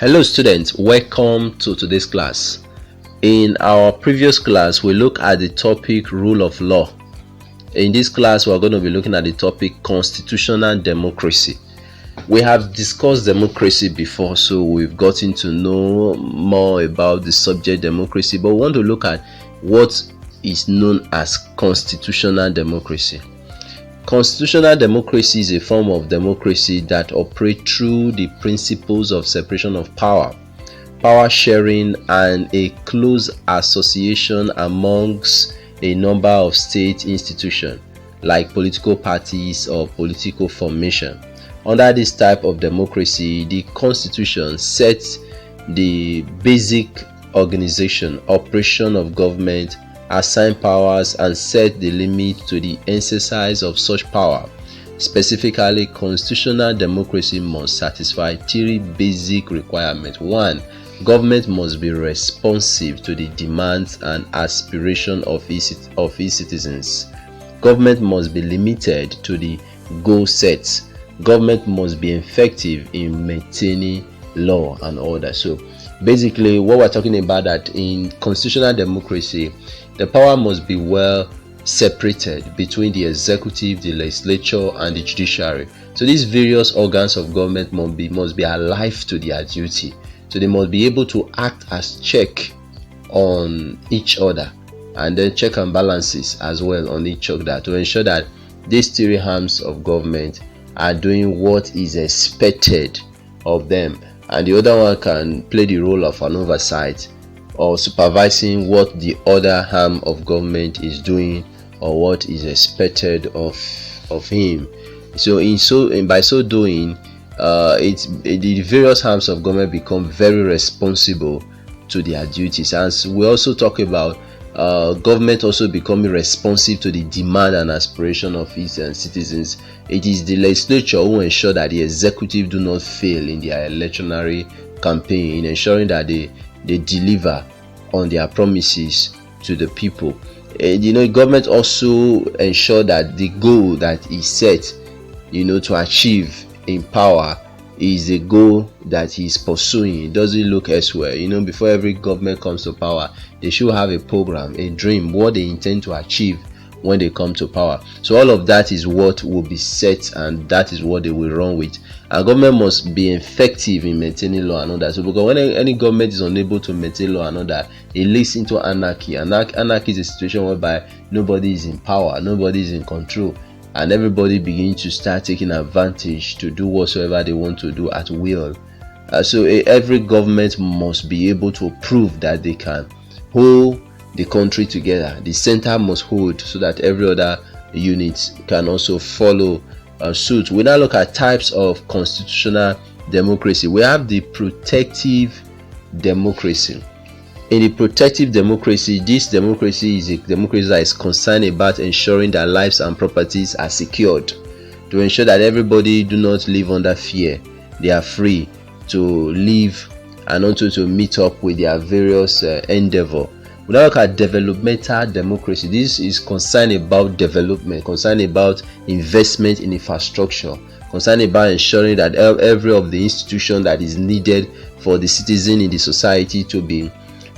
Hello students, welcome to today's class. In our previous class, we look at the topic rule of law. In this class, we are going to be looking at the topic constitutional democracy. We have discussed democracy before, so we've gotten to know more about the subject democracy, but we want to look at what is known as constitutional democracy. Constitutional democracy is a form of democracy that operates through the principles of separation of power, power sharing, and a close association amongst a number of state institutions like political parties or political formation. Under this type of democracy, the constitution sets the basic organization, operation of government, assign powers, and set the limit to the exercise of such power. Specifically, constitutional democracy must satisfy three basic requirements. 1. Government must be responsive to the demands and aspirations of its citizens. Government must be limited to the goal set. Government must be effective in maintaining law and order. So basically, what we're talking about that in constitutional democracy, the power must be well separated between the executive, the legislature, and the judiciary. So these various organs of government must be alive to their duty. So they must be able to act as check on each other, and then check and balances as well on each other to ensure that these three arms of government are doing what is expected of them, and the other one can play the role of an oversight or supervising what the other arm of government is doing or what is expected of him. So by so doing, the various arms of government become very responsible to their duties. And we also talk about government also becoming responsive to the demand and aspiration of its citizens. It is the legislature who ensure that the executive do not fail in their electionary campaign, in ensuring that they deliver on their promises to the people. And government also ensure that the goal that is set, to achieve in power is a goal that he is pursuing. It doesn't look elsewhere. Before every government comes to power, they should have a program, a dream, what they intend to achieve when they come to power. So all of that is what will be set, and that is what they will run with. And government must be effective in maintaining law and order. So because when any government is unable to maintain law and order, it leads into anarchy. Anarchy is a situation whereby nobody is in power, nobody is in control, and everybody begins to start taking advantage to do whatsoever they want to do at will. So every government must be able to prove that they can hold the country together. The center must hold so that every other unit can also follow suit. We now look at types of constitutional democracy. We have the protective democracy. In the protective democracy, this democracy is a democracy that is concerned about ensuring that lives and properties are secured, to ensure that everybody do not live under fear. They are free to live and also to meet up with their various endeavor. We now look at developmental democracy. This is concerned about development, concerned about investment in infrastructure, concerned about ensuring that every of the institution that is needed for the citizen in the society to be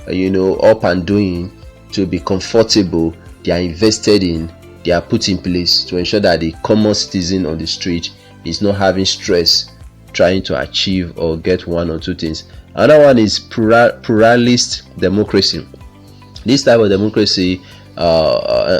up and doing, to be comfortable, they are invested in, they are put in place to ensure that the common citizen on the street is not having stress trying to achieve or get one or two things. Another one is pluralist democracy. This type of democracy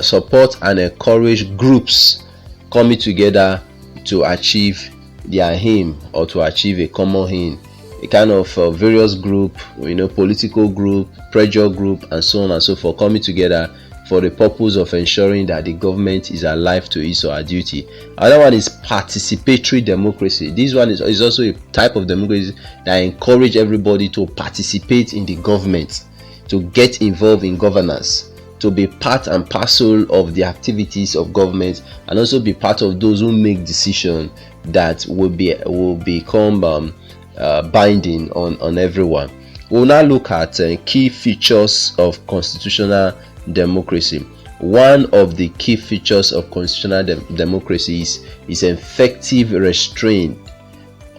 support and encourage groups coming together to achieve their aim or to achieve a common aim. A kind of various group, political group, pressure group, and so on and so forth, coming together for the purpose of ensuring that the government is alive to its or her duty. Another one is participatory democracy. This one is also a type of democracy that encourage everybody to participate in the government, to get involved in governance, to be part and parcel of the activities of government, and also be part of those who make decisions that will become binding on everyone. We'll now look at key features of constitutional democracy. One of the key features of constitutional democracy is effective restraint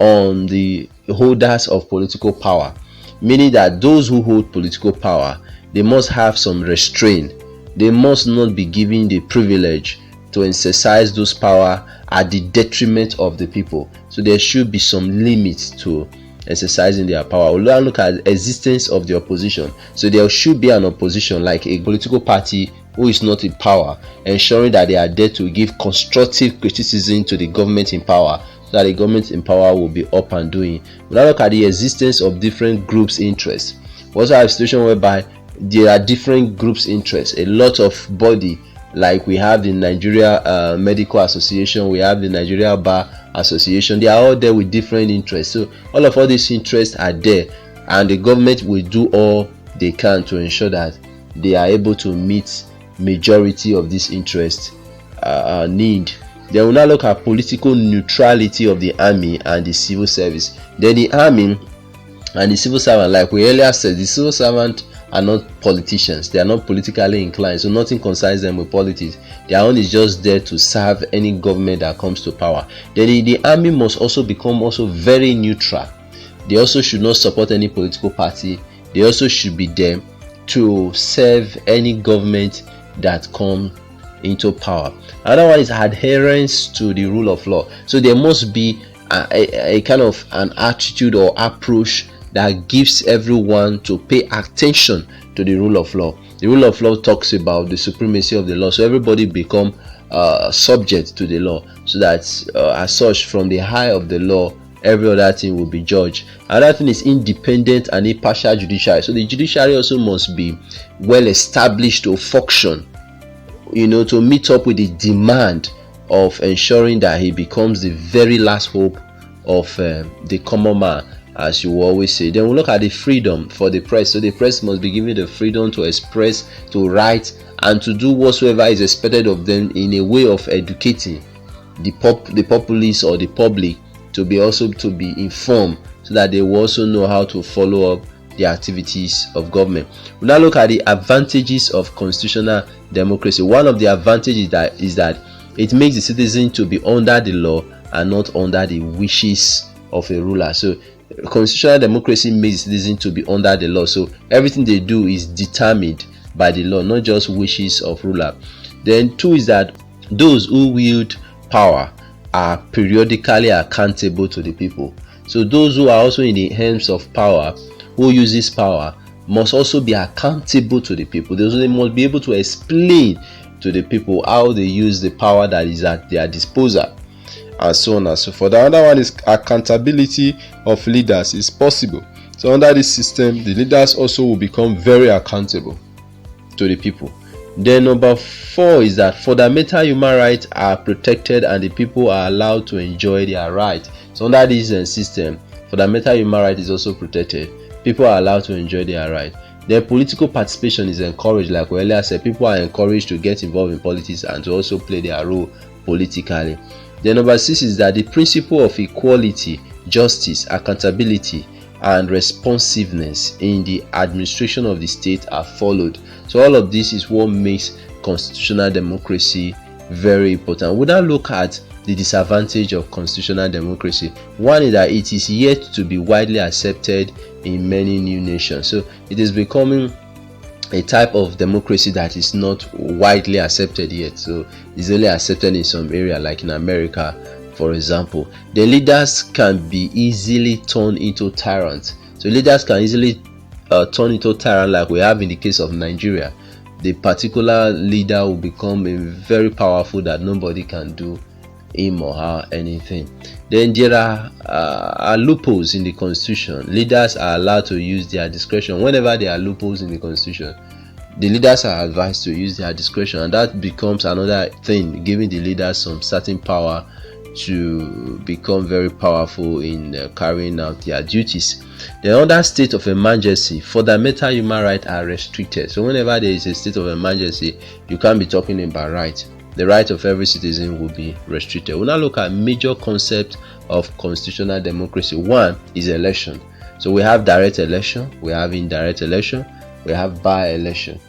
on the holders of political power, meaning that those who hold political power, they must have some restraint. They must not be given the privilege to exercise those power at the detriment of the people. So there should be some limits to exercising their power. We'll look at the existence of the opposition. So there should be an opposition, like a political party who is not in power, ensuring that they are there to give constructive criticism to the government in power, so that the government in power will be up and doing. We'll look at the existence of different groups' interests. We also have a situation whereby there are different groups' interests. A lot of body, like we have the Nigeria Medical Association, we have the Nigeria Bar Association, they are all there with different interests. So all these interests are there, and the government will do all they can to ensure that they are able to meet majority of this interest need. Then we'll now look at political neutrality of the army and the civil service. Then the army and the civil servant, like we earlier said, the civil servant are not politicians. They are not politically inclined, so nothing concerns them with politics. Their own is just there to serve any government that comes to power. Then the army must also become very neutral. They also should not support any political party. They also should be there to serve any government that come into power. Another one is adherence to the rule of law. So there must be a kind of an attitude or approach that gives everyone to pay attention to the rule of law. The rule of law talks about the supremacy of the law, so everybody become subject to the law, so that as such, from the high of the law, every other thing will be judged. Another thing is independent and impartial judiciary. So the judiciary also must be well established to function, to meet up with the demand of ensuring that he becomes the very last hope of the common man, as you always say. Then we'll look at the freedom for the press. So the press must be given the freedom to express, to write, and to do whatsoever is expected of them in a way of educating the populace or the public to be informed, so that they will also know how to follow up the activities of government. We'll now look at the advantages of constitutional democracy. One of the advantages is that it makes the citizen to be under the law and not under the wishes of a ruler. So constitutional democracy makes the citizen to be under the law. So everything they do is determined by the law, not just wishes of ruler. Then two is that those who wield power are periodically accountable to the people. So those who are also in the hands of power, who uses power, must also be accountable to the people. They must be able to explain to the people how they use the power that is at their disposal, and so on and so forth. The other one is accountability of leaders is possible. So under this system, the leaders also will become very accountable to the people. Then number 4 is that fundamental human rights are protected and the people are allowed to enjoy their rights. So under this system, fundamental human rights is also protected. People are allowed to enjoy their rights. Then political participation is encouraged. Like we earlier said, people are encouraged to get involved in politics and to also play their role politically. Then number 6 is that the principle of equality, justice, accountability, and responsiveness in the administration of the state are followed. So all of this is what makes constitutional democracy very important. We now look at the disadvantage of constitutional democracy. One is that it is yet to be widely accepted in many new nations. So it is becoming a type of democracy that is not widely accepted yet. So it's only accepted in some area, like in America, for example. The leaders can be easily turned into tyrants. So leaders can easily turn into tyrant, like we have in the case of Nigeria. The particular leader will become very powerful that nobody can do him or her anything. Then there are loopholes in the constitution. Leaders are allowed to use their discretion. Whenever there are loopholes in the constitution, the leaders are advised to use their discretion, and that becomes another thing, giving the leaders some certain power to become very powerful in carrying out their duties. The other state of emergency, fundamental human rights are restricted. So whenever there is a state of emergency, you can't be talking about rights. The right of every citizen will be restricted. We'll now look at major concepts of constitutional democracy. One is election. So we have direct election, we have indirect election, we have by-election.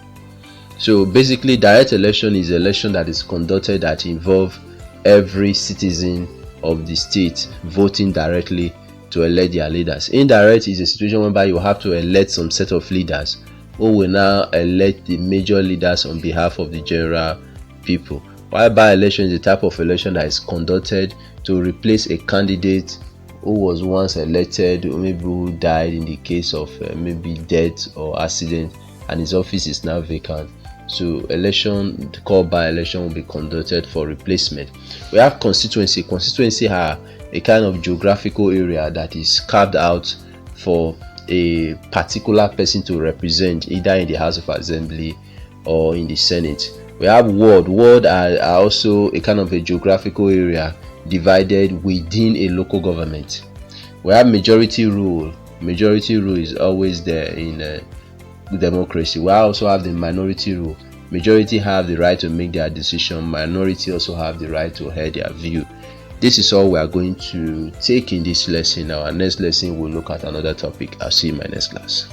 So basically, direct election is election that is conducted that involve every citizen of the state voting directly to elect their leaders. Indirect is a situation whereby you have to elect some set of leaders who will now elect the major leaders on behalf of the general people. While by-election is a type of election that is conducted to replace a candidate who was once elected, or maybe who died in the case of maybe death or accident, and his office is now vacant. So election called by-election will be conducted for replacement. We have constituency. Constituency are a kind of geographical area that is carved out for a particular person to represent, either in the House of Assembly or in the Senate. We have ward. Ward are also a kind of a geographical area divided within a local government. We have majority rule. Majority rule is always there in democracy. We also have the minority rule. Majority have the right to make their decision. Minority also have the right to hear their view. This is all we are going to take in this lesson. Our next lesson we'll look at another topic. I'll see you in my next class.